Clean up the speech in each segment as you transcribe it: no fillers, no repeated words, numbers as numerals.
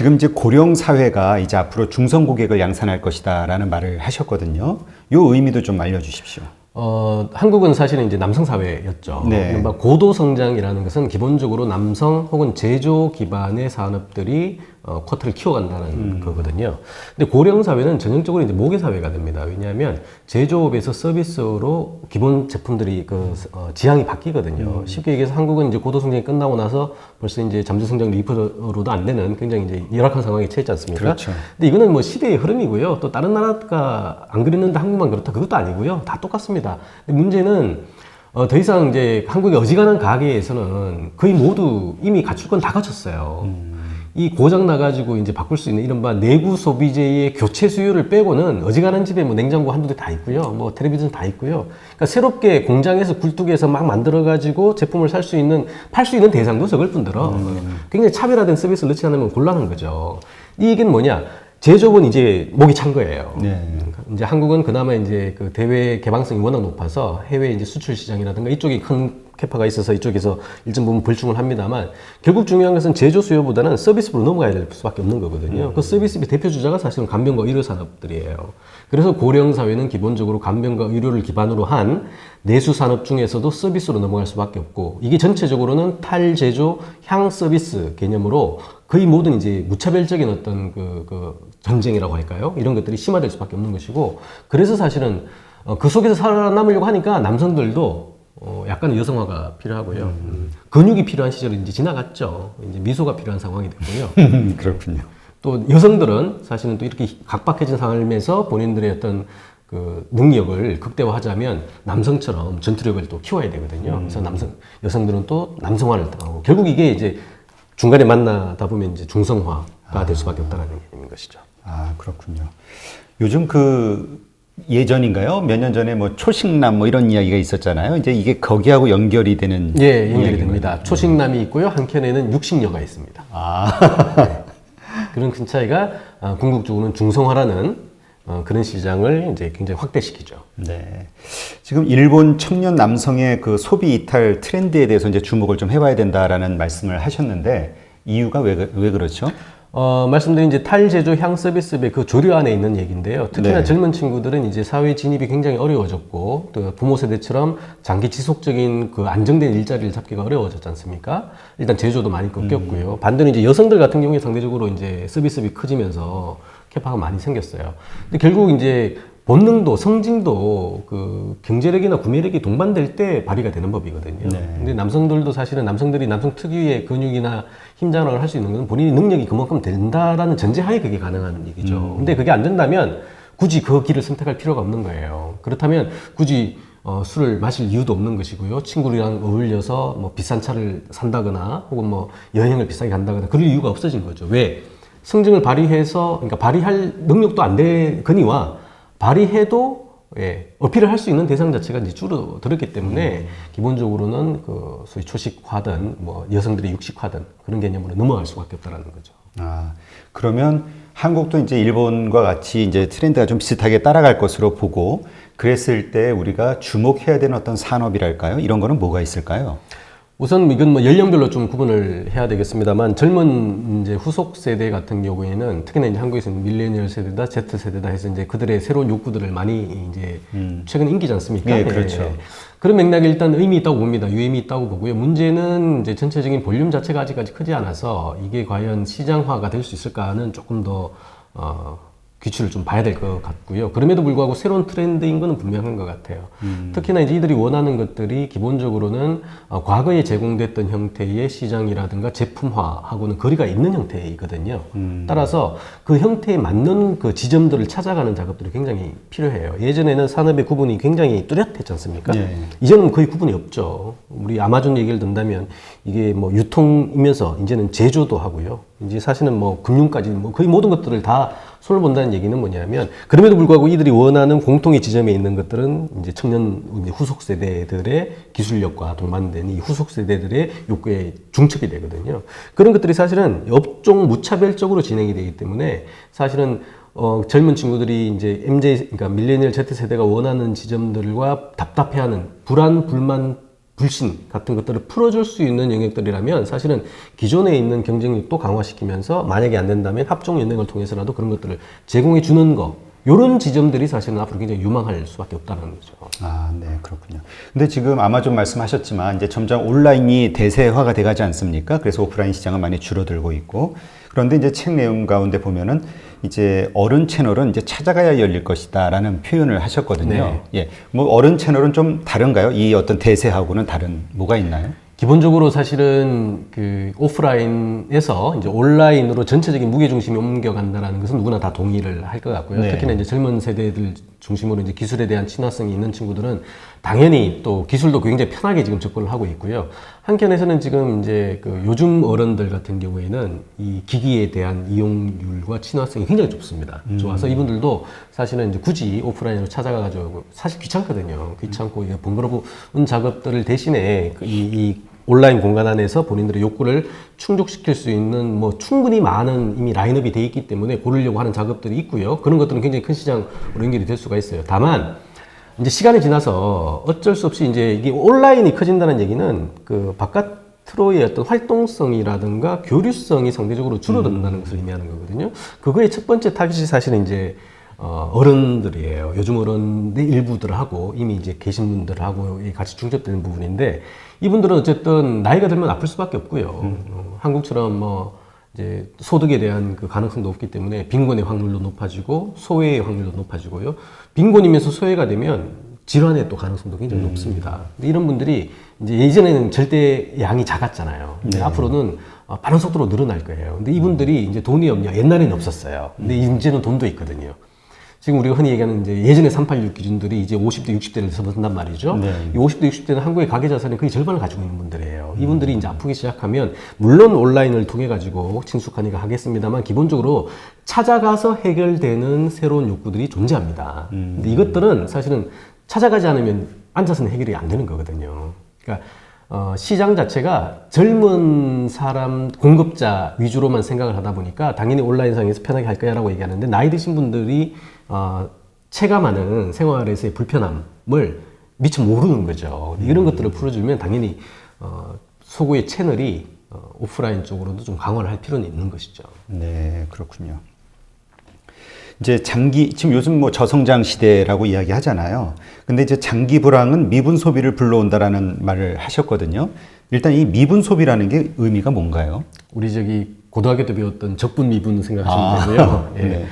지금 이제 고령 사회가 이제 앞으로 중성 고객을 양산할 것이다라는 말을 하셨거든요. 요 의미도 좀 알려주십시오. 한국은 사실은 이제 남성 사회였죠. 네. 이른바 고도 성장이라는 것은 기본적으로 남성 혹은 제조 기반의 산업들이 쿼터를 키워간다는 거거든요. 근데 고령 사회는 전형적으로 이제 모계 사회가 됩니다. 왜냐하면 제조업에서 서비스로 기본 제품들이 지향이 바뀌거든요. 쉽게 얘기해서 한국은 이제 고도 성장이 끝나고 나서 벌써 이제 잠재 성장 2%도 안 되는 굉장히 이제 열악한 상황에 처했지 않습니까? 그렇죠. 근데 이거는 뭐 시대의 흐름이고요. 또 다른 나라가 안 그랬는데 한국만 그렇다 그것도 아니고요. 다 똑같습니다. 근데 문제는 더 이상 이제 한국의 어지간한 가게에서는 거의 모두 이미 갖출 건 다 갖췄어요. 이 고장 나가지고 이제 바꿀 수 있는 이른바 내구 소비재의 교체 수요를 빼고는 어지간한 집에 뭐 냉장고 한두 대 다 있고요. 뭐 텔레비전 다 있고요. 그러니까 새롭게 공장에서 굴뚝에서 막 만들어가지고 제품을 팔 수 있는 대상도 적을 뿐더러 굉장히 차별화된 서비스를 넣지 않으면 곤란한 거죠. 이게 뭐냐? 제조업은 이제 목이 찬 거예요. 네. 이제 한국은 그나마 이제 그 대외 개방성이 워낙 높아서 해외 이제 수출 시장이라든가 이쪽이 큰 캐파가 있어서 이쪽에서 일정 부분 불충을 합니다만 결국 중요한 것은 제조 수요보다는 서비스로 넘어가야 될 수밖에 없는 거거든요. 그 서비스의 대표 주자가 사실은 간병과 의료 산업들이에요. 그래서 고령 사회는 기본적으로 간병과 의료를 기반으로 한 내수 산업 중에서도 서비스로 넘어갈 수밖에 없고 이게 전체적으로는 탈제조 향 서비스 개념으로 거의 모든 이제 무차별적인 어떤 그 전쟁이라고 할까요? 이런 것들이 심화될 수밖에 없는 것이고 그래서 사실은 그 속에서 살아남으려고 하니까 남성들도 약간 여성화가 필요하고요. 근육이 필요한 시절은 이제 지나갔죠. 이제 미소가 필요한 상황이 됐고요. 그렇군요. 또 여성들은 사실은 또 이렇게 각박해진 삶에서 본인들의 어떤 그 능력을 극대화하자면 남성처럼 전투력을 또 키워야 되거든요. 그래서 여성들은 또 남성화를 당하고 결국 이게 이제 중간에 만나다 보면 이제 중성화가 될 수밖에 없다는 개념인 것이죠. 아, 그렇군요. 요즘 예전인가요? 몇 년 전에 뭐 초식남 뭐 이런 이야기가 있었잖아요. 이제 이게 거기하고 연결이 되는. 예, 연결이 됩니다. 초식남이 있고요. 한켠에는 육식녀가 있습니다. 네. 그런 큰 차이가 궁극적으로는 중성화라는 그런 시장을 이제 굉장히 확대시키죠. 네. 지금 일본 청년 남성의 그 소비 이탈 트렌드에 대해서 이제 주목을 좀 해봐야 된다라는 말씀을 하셨는데 이유가 왜 그렇죠? 말씀드린 이제 탈제조 향 서비스의 그 조류 안에 있는 얘기인데요. 특히나 네. 젊은 친구들은 이제 사회 진입이 굉장히 어려워졌고, 또 부모 세대처럼 장기 지속적인 그 안정된 일자리를 잡기가 어려워졌지 않습니까? 일단 제조도 많이 꺾였고요. 반대로 이제 여성들 같은 경우에 상대적으로 이제 서비스비 커지면서 캐파가 많이 생겼어요. 근데 결국 이제 본능도 성징도 그 경제력이나 구매력이 동반될 때 발휘가 되는 법이거든요. 네. 근데 남성들도 사실은 남성들이 남성 특유의 근육이나 힘 자랑을 할 수 있는 것은 본인이 능력이 그만큼 된다라는 전제하에 그게 가능한 얘기죠. 근데 그게 안 된다면 굳이 그 길을 선택할 필요가 없는 거예요. 그렇다면 굳이 술을 마실 이유도 없는 것이고요. 친구들이랑 어울려서 뭐 비싼 차를 산다거나 혹은 뭐 여행을 비싸게 간다거나 그럴 이유가 없어진 거죠. 왜? 성징을 발휘해서 그러니까 발휘할 능력도 안 되거니와 발휘해도 어필을 할 수 있는 대상 자체가 이제 줄어들었기 때문에 기본적으로는 그 소위 초식화든 뭐 여성들의 육식화든 그런 개념으로 넘어갈 수밖에 없다라는 거죠. 아, 그러면 한국도 이제 일본과 같이 이제 트렌드가 좀 비슷하게 따라갈 것으로 보고 그랬을 때 우리가 주목해야 되는 어떤 산업이랄까요? 이런 거는 뭐가 있을까요? 우선 이건 뭐 연령별로 좀 구분을 해야 되겠습니다만 젊은 이제 후속 세대 같은 경우에는 특히나 이제 한국에서는 밀레니얼 세대다, Z 세대다 해서 이제 그들의 새로운 욕구들을 많이 이제 최근 인기지 않습니까? 네, 그렇죠. 예. 그런 맥락에 일단 의미 있다고 봅니다. 유의미 있다고 보고요. 문제는 이제 전체적인 볼륨 자체가 아직까지 크지 않아서 이게 과연 시장화가 될 수 있을까는 조금 더 귀추를 좀 봐야 될 것 같고요. 그럼에도 불구하고 새로운 트렌드인 것은 분명한 것 같아요. 특히나 이제 이들이 원하는 것들이 기본적으로는 과거에 제공됐던 형태의 시장이라든가 제품화하고는 거리가 있는 형태이거든요. 따라서 그 형태에 맞는 그 지점들을 찾아가는 작업들이 굉장히 필요해요. 예전에는 산업의 구분이 굉장히 뚜렷했지 않습니까? 네. 이제는 거의 구분이 없죠. 우리 아마존 얘기를 든다면 이게 뭐 유통이면서 이제는 제조도 하고요. 이제 사실은 뭐 금융까지 뭐 거의 모든 것들을 다 손을 본다는 얘기는 뭐냐면 그럼에도 불구하고 이들이 원하는 공통의 지점에 있는 것들은 이제 청년 이제 후속 세대들의 기술력과 동반된 이 후속 세대들의 욕구에 중첩이 되거든요. 그런 것들이 사실은 업종 무차별적으로 진행이 되기 때문에 사실은 젊은 친구들이 이제 MZ 그러니까 밀레니얼 Z 세대가 원하는 지점들과 답답해하는 불안, 불만, 불신 같은 것들을 풀어줄 수 있는 영역들이라면 사실은 기존에 있는 경쟁력도 강화시키면서 만약에 안 된다면 합종연맹을 통해서라도 그런 것들을 제공해 주는 거, 이런 지점들이 사실은 앞으로 굉장히 유망할 수밖에 없다는 거죠. 아, 네, 그렇군요. 근데 지금 아마존 말씀하셨지만 이제 점점 온라인이 대세화가 돼가지 않습니까? 그래서 오프라인 시장은 많이 줄어들고 있고, 그런데 이제 책 내용 가운데 보면은 이제 어른 채널은 이제 찾아가야 열릴 것이다라는 표현을 하셨거든요. 네. 예, 뭐 어른 채널은 좀 다른가요? 이 어떤 대세하고는 다른 뭐가 있나요? 기본적으로 사실은 그 오프라인에서 이제 온라인으로 전체적인 무게 중심이 옮겨간다는 것은 누구나 다 동의를 할 것 같고요. 네. 특히나 이제 젊은 세대들 중심으로 이제 기술에 대한 친화성이 있는 친구들은 당연히 또 기술도 굉장히 편하게 지금 접근을 하고 있고요. 한편에서는 지금 이제 그 요즘 어른들 같은 경우에는 이 기기에 대한 이용률과 친화성이 굉장히 좋습니다. 좋아서 이분들도 사실은 이제 굳이 오프라인으로 찾아가가지고 사실 귀찮거든요. 귀찮고 이게 번거로운 작업들을 대신에 이 온라인 공간 안에서 본인들의 욕구를 충족시킬 수 있는 뭐 충분히 많은 이미 라인업이 돼 있기 때문에 고르려고 하는 작업들이 있고요. 그런 것들은 굉장히 큰 시장으로 연결이 될 수가 있어요. 다만 이제 시간이 지나서 어쩔 수 없이 이제 이게 온라인이 커진다는 얘기는 그 바깥으로의 어떤 활동성이라든가 교류성이 상대적으로 줄어든다는 것을 의미하는 거거든요. 그거의 첫 번째 타깃이 사실은 이제 어른들이에요. 요즘 어른의 일부들하고 이미 이제 계신 분들하고 같이 중첩되는 부분인데, 이분들은 어쨌든 나이가 들면 아플 수밖에 없고요. 한국처럼 뭐 이제 소득에 대한 그 가능성도 없기 때문에 빈곤의 확률도 높아지고 소외의 확률도 높아지고요. 빈곤이면서 소외가 되면 질환의 또 가능성도 굉장히 높습니다. 근데 이런 분들이 이제 예전에는 절대 양이 작았잖아요. 근데 앞으로는 빠른 속도로 늘어날 거예요. 근데 이분들이 이제 돈이 없냐? 옛날에는 없었어요. 근데 이제는 돈도 있거든요. 지금 우리가 흔히 얘기하는 이제 예전에 386 기준들이 이제 50대, 60대를 접어든단 말이죠. 네. 이 50대, 60대는 한국의 가계 자산의 거의 절반을 가지고 있는 분들이에요. 이분들이 이제 아프기 시작하면 물론 온라인을 통해 가지고 친숙하니까 하겠습니다만 기본적으로 찾아가서 해결되는 새로운 욕구들이 존재합니다. 근데 이것들은 사실은 찾아가지 않으면 앉아서는 해결이 안 되는 거거든요. 그러니까 시장 자체가 젊은 사람 공급자 위주로만 생각을 하다 보니까 당연히 온라인상에서 편하게 할 거야라고 얘기하는데, 나이 드신 분들이 체감하는 생활에서의 불편함을 미처 모르는 거죠. 이런 것들을 풀어주면 당연히 소구의 채널이 오프라인 쪽으로도 좀 강화를 할 필요는 있는 것이죠. 네, 그렇군요. 이제 지금 요즘 뭐 저성장 시대라고 이야기 하잖아요. 근데 이제 장기 불황은 미분 소비를 불러온다라는 말을 하셨거든요. 일단 이 미분 소비라는 게 의미가 뭔가요? 우리 저기 고등학교 때 배웠던 적분 미분 생각하시면 되고요. 예. 네.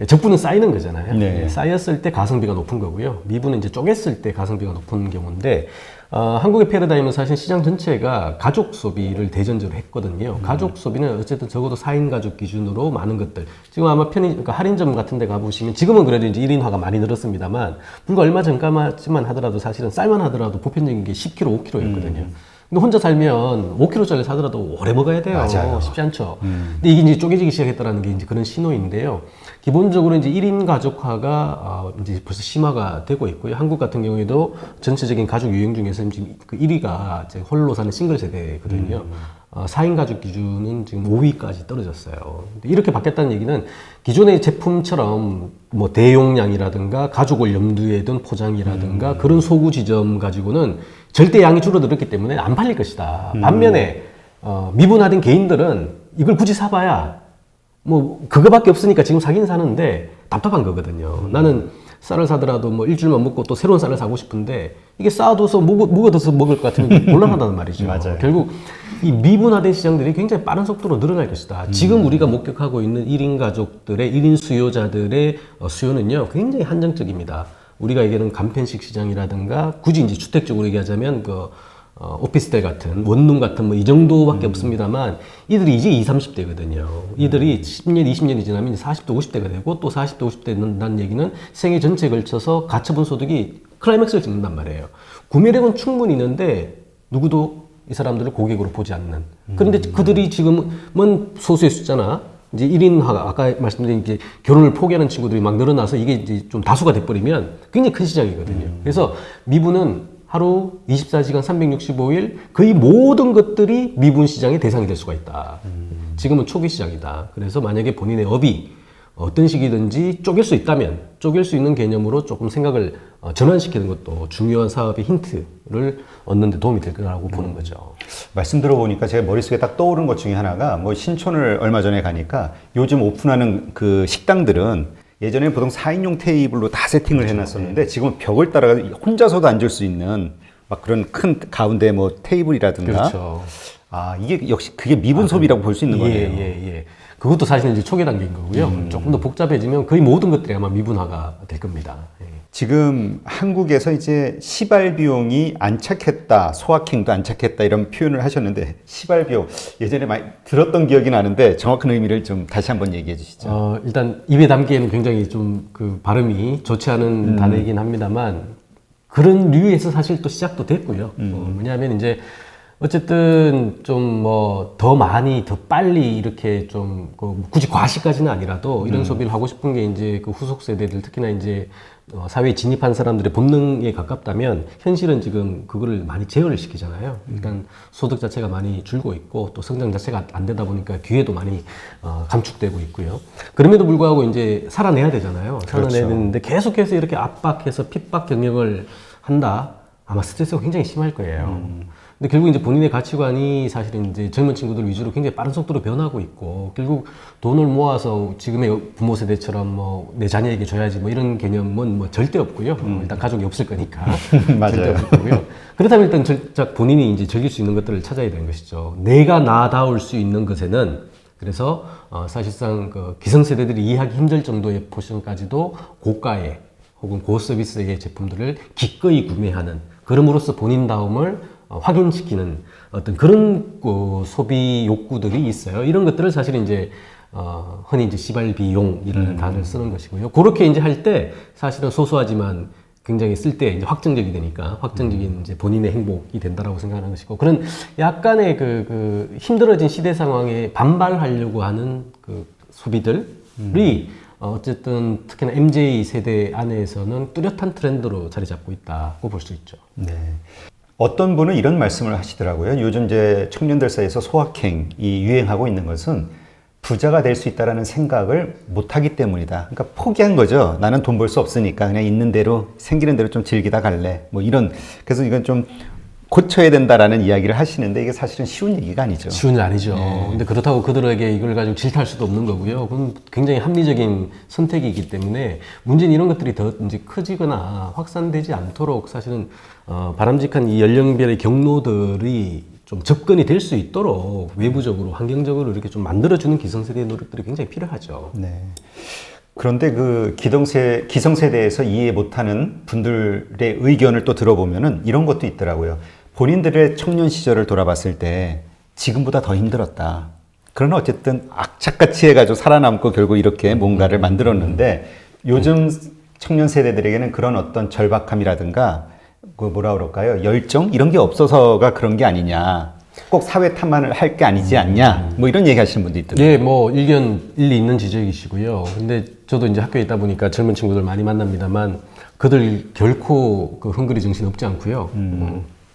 적분은 쌓이는 거잖아요. 네. 예, 쌓였을 때 가성비가 높은 거고요. 미분은 이제 쪼갰을 때 가성비가 높은 경우인데, 한국의 패러다임은 사실 시장 전체가 가족 소비를 대전제로 했거든요. 가족 소비는 어쨌든 적어도 4인 가족 기준으로 많은 것들. 지금 아마 그러니까 할인점 같은 데 가보시면 지금은 그래도 이제 1인화가 많이 늘었습니다만 불과 얼마 전까지만 하더라도 사실은 쌀만 하더라도 보편적인 게 10kg, 5kg였거든요. 근데 혼자 살면 5kg짜리 사더라도 오래 먹어야 돼요. 맞아요. 쉽지 않죠. 근데 이게 이제 쪼개지기 시작했다는 게 이제 그런 신호인데요. 기본적으로 이제 1인 가족화가 이제 벌써 심화가 되고 있고요. 한국 같은 경우에도 전체적인 가족 유형 중에서 지금 그 1위가 이제 홀로 사는 싱글 세대거든요. 4인 가족 기준은 지금 5위까지 떨어졌어요. 근데 이렇게 바뀌었다는 얘기는 기존의 제품처럼 뭐 대용량이라든가 가족을 염두에 둔 포장이라든가 그런 소구 지점 가지고는 절대 양이 줄어들었기 때문에 안 팔릴 것이다. 반면에 미분화된 개인들은 이걸 굳이 사봐야 뭐 그거밖에 없으니까 지금 사긴 사는데 답답한 거거든요. 나는 쌀을 사더라도 뭐 일주일만 먹고 또 새로운 쌀을 사고 싶은데 이게 쌓아둬서 묵어둬서 먹을 것 같으면 곤란하다는 말이죠. 맞아요. 결국 이 미분화된 시장들이 굉장히 빠른 속도로 늘어날 것이다. 지금 우리가 목격하고 있는 1인 가족들의 1인 수요자들의 수요는요 굉장히 한정적입니다. 우리가 얘기하는 간편식 시장이라든가 굳이 이제 주택적으로 얘기하자면 그 오피스텔 같은 원룸 같은 뭐 이 정도밖에 없습니다만 이들이 이제 20, 30대거든요. 이들이 10년, 20년이 지나면 이제 40대, 50대가 되고 또 40대, 50대 된다는 얘기는 생애 전체에 걸쳐서 가처분 소득이 클라이맥스를 찍는단 말이에요. 구매력은 충분히 있는데 누구도 이 사람들을 고객으로 보지 않는. 그런데 그들이 지금은 소수의 숫자나 이제 1인화가 아까 말씀드린 이제 결혼을 포기하는 친구들이 막 늘어나서 이게 이제 좀 다수가 돼버리면 굉장히 큰 시장이거든요. 그래서 미분은 하루 24시간 365일 거의 모든 것들이 미분 시장의 대상이 될 수가 있다. 지금은 초기 시장이다. 그래서 만약에 본인의 업이 어떤 식이든지 쪼갤 수 있다면 쪼갤 수 있는 개념으로 조금 생각을 전환시키는 것도 중요한 사업의 힌트를 얻는 데 도움이 될 거라고 보는 거죠. 말씀 들어보니까 제가 머릿속에 딱 떠오른 것 중에 하나가 뭐 신촌을 얼마 전에 가니까 요즘 오픈하는 그 식당들은 예전에는 보통 4인용 테이블로 다 세팅을 해놨었는데 지금은 벽을 따라가 혼자서도 앉을 수 있는 막 그런 큰 가운데 뭐 테이블이라든가 그렇죠. 아 이게 역시 그게 미분 소비라고 볼 수 있는 거네요. 예. 그것도 사실 이제 초기 단계인 거고요. 조금 더 복잡해지면 거의 모든 것들이 아마 미분화가 될 겁니다. 예. 지금 한국에서 이제 시발 비용이 안착했다, 소확행도 안착했다 이런 표현을 하셨는데 시발 비용 예전에 많이 들었던 기억이 나는데 정확한 의미를 좀 다시 한번 얘기해 주시죠. 일단 입에 담기에는 굉장히 좀 그 발음이 좋지 않은 단어이긴 합니다만 그런 류에서 사실 또 시작도 됐고요. 뭐냐면 이제 어쨌든 좀 뭐 더 많이 더 빨리 이렇게 좀 굳이 과시까지는 아니라도 이런 소비를 하고 싶은 게 이제 그 후속 세대들 특히나 이제 사회에 진입한 사람들의 본능에 가깝다면 현실은 지금 그거를 많이 제어를 시키잖아요. 일단 소득 자체가 많이 줄고 있고 또 성장 자체가 안 되다 보니까 기회도 많이 감축되고 있고요. 그럼에도 불구하고 이제 살아내야 되잖아요. 살아내야 그렇죠. 되는데 계속해서 이렇게 압박해서 핍박 경영을 한다. 아마 스트레스가 굉장히 심할 거예요. 근데 결국 이제 본인의 가치관이 사실은 이제 젊은 친구들 위주로 굉장히 빠른 속도로 변하고 있고 결국 돈을 모아서 지금의 부모 세대처럼 뭐 내 자녀에게 줘야지 뭐 이런 개념은 뭐 절대 없고요. 일단 가족이 없을 거니까 맞아요. 절대 없을 거고요. 그렇다면 일단 정작 본인이 이제 즐길 수 있는 것들을 찾아야 되는 것이죠. 내가 나다울 수 있는 것에는 그래서 사실상 그 기성세대들이 이해하기 힘들 정도의 포션까지도 고가의 혹은 고서비스의 제품들을 기꺼이 구매하는 그럼으로써 본인다움을 확인시키는 어떤 그런 소비 욕구들이 있어요. 이런 것들을 사실 이제 흔히 이제 시발비용이라는 단어를 쓰는 것이고요. 그렇게 이제 할 때 사실은 소소하지만 굉장히 쓸 때 이제 확정적이 되니까 확정적인 이제 본인의 행복이 된다라고 생각하는 것이고 그런 약간의 그 힘들어진 시대 상황에 반발하려고 하는 그 소비들이 어쨌든 특히나 MZ 세대 안에서는 뚜렷한 트렌드로 자리 잡고 있다고 볼 수 있죠. 네. 어떤 분은 이런 말씀을 하시더라고요. 요즘 이제 청년들 사이에서 소확행이 유행하고 있는 것은 부자가 될 수 있다라는 생각을 못하기 때문이다. 그러니까 포기한 거죠. 나는 돈 벌 수 없으니까 그냥 있는 대로 생기는 대로 좀 즐기다 갈래. 뭐 이런 그래서 이건 좀 고쳐야 된다라는 이야기를 하시는데 이게 사실은 쉬운 얘기가 아니죠. 쉬운 일 아니죠. 근데 그렇다고 그들에게 이걸 가지고 질타할 수도 없는 거고요. 그건 굉장히 합리적인 선택이기 때문에 문제는 이런 것들이 더 이제 커지거나 확산되지 않도록 사실은 바람직한 이 연령별의 경로들이 좀 접근이 될 수 있도록 외부적으로 환경적으로 이렇게 좀 만들어주는 기성세대의 노력들이 굉장히 필요하죠. 네. 그런데 그 기성세대에서 이해 못하는 분들의 의견을 또 들어보면은 이런 것도 있더라고요. 본인들의 청년 시절을 돌아봤을 때 지금보다 더 힘들었다. 그러나 어쨌든 악착같이 해가지고 살아남고 결국 이렇게 뭔가를 만들었는데 요즘 청년 세대들에게는 그런 어떤 절박함이라든가 그 뭐라 그럴까요? 열정? 이런 게 없어서가 그런 게 아니냐. 꼭 사회 탐만을 할 게 아니지 않냐. 뭐 이런 얘기 하시는 분도 있더라고요. 예, 뭐 일견 일리 있는 지적이시고요. 근데 저도 이제 학교에 있다 보니까 젊은 친구들 많이 만납니다만 그들 결코 그 헝그리 정신 없지 않고요.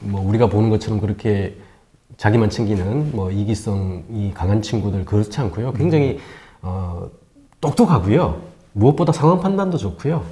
뭐 우리가 보는 것처럼 그렇게 자기만 챙기는 뭐 이기성이 강한 친구들 그렇지 않고요. 굉장히 똑똑하고요. 무엇보다 상황 판단도 좋고요.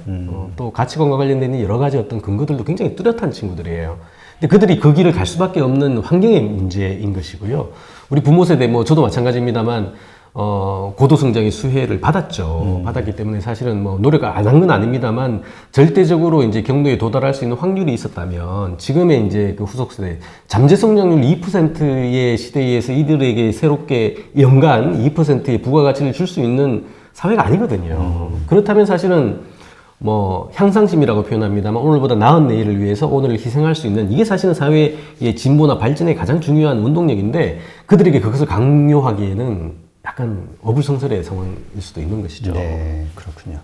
또 가치관과 관련된 여러 가지 어떤 근거들도 굉장히 뚜렷한 친구들이에요. 근데 그들이 그 길을 갈 수밖에 없는 환경의 문제인 것이고요. 우리 부모 세대, 뭐 저도 마찬가지입니다만, 고도 성장의 수혜를 받았죠. 받았기 때문에 사실은 뭐 노력을 안 한 건 아닙니다만, 절대적으로 이제 경로에 도달할 수 있는 확률이 있었다면, 지금의 이제 그 후속 세대, 잠재 성장률 2%의 시대에서 이들에게 새롭게 연간 2%의 부가가치를 줄 수 있는 사회가 아니거든요. 그렇다면 사실은 뭐 향상심이라고 표현합니다만 오늘보다 나은 내일을 위해서 오늘을 희생할 수 있는 이게 사실은 사회의 진보나 발전에 가장 중요한 운동력인데 그들에게 그것을 강요하기에는 약간 어불성설의 상황일 수도 있는 것이죠. 네, 그렇군요.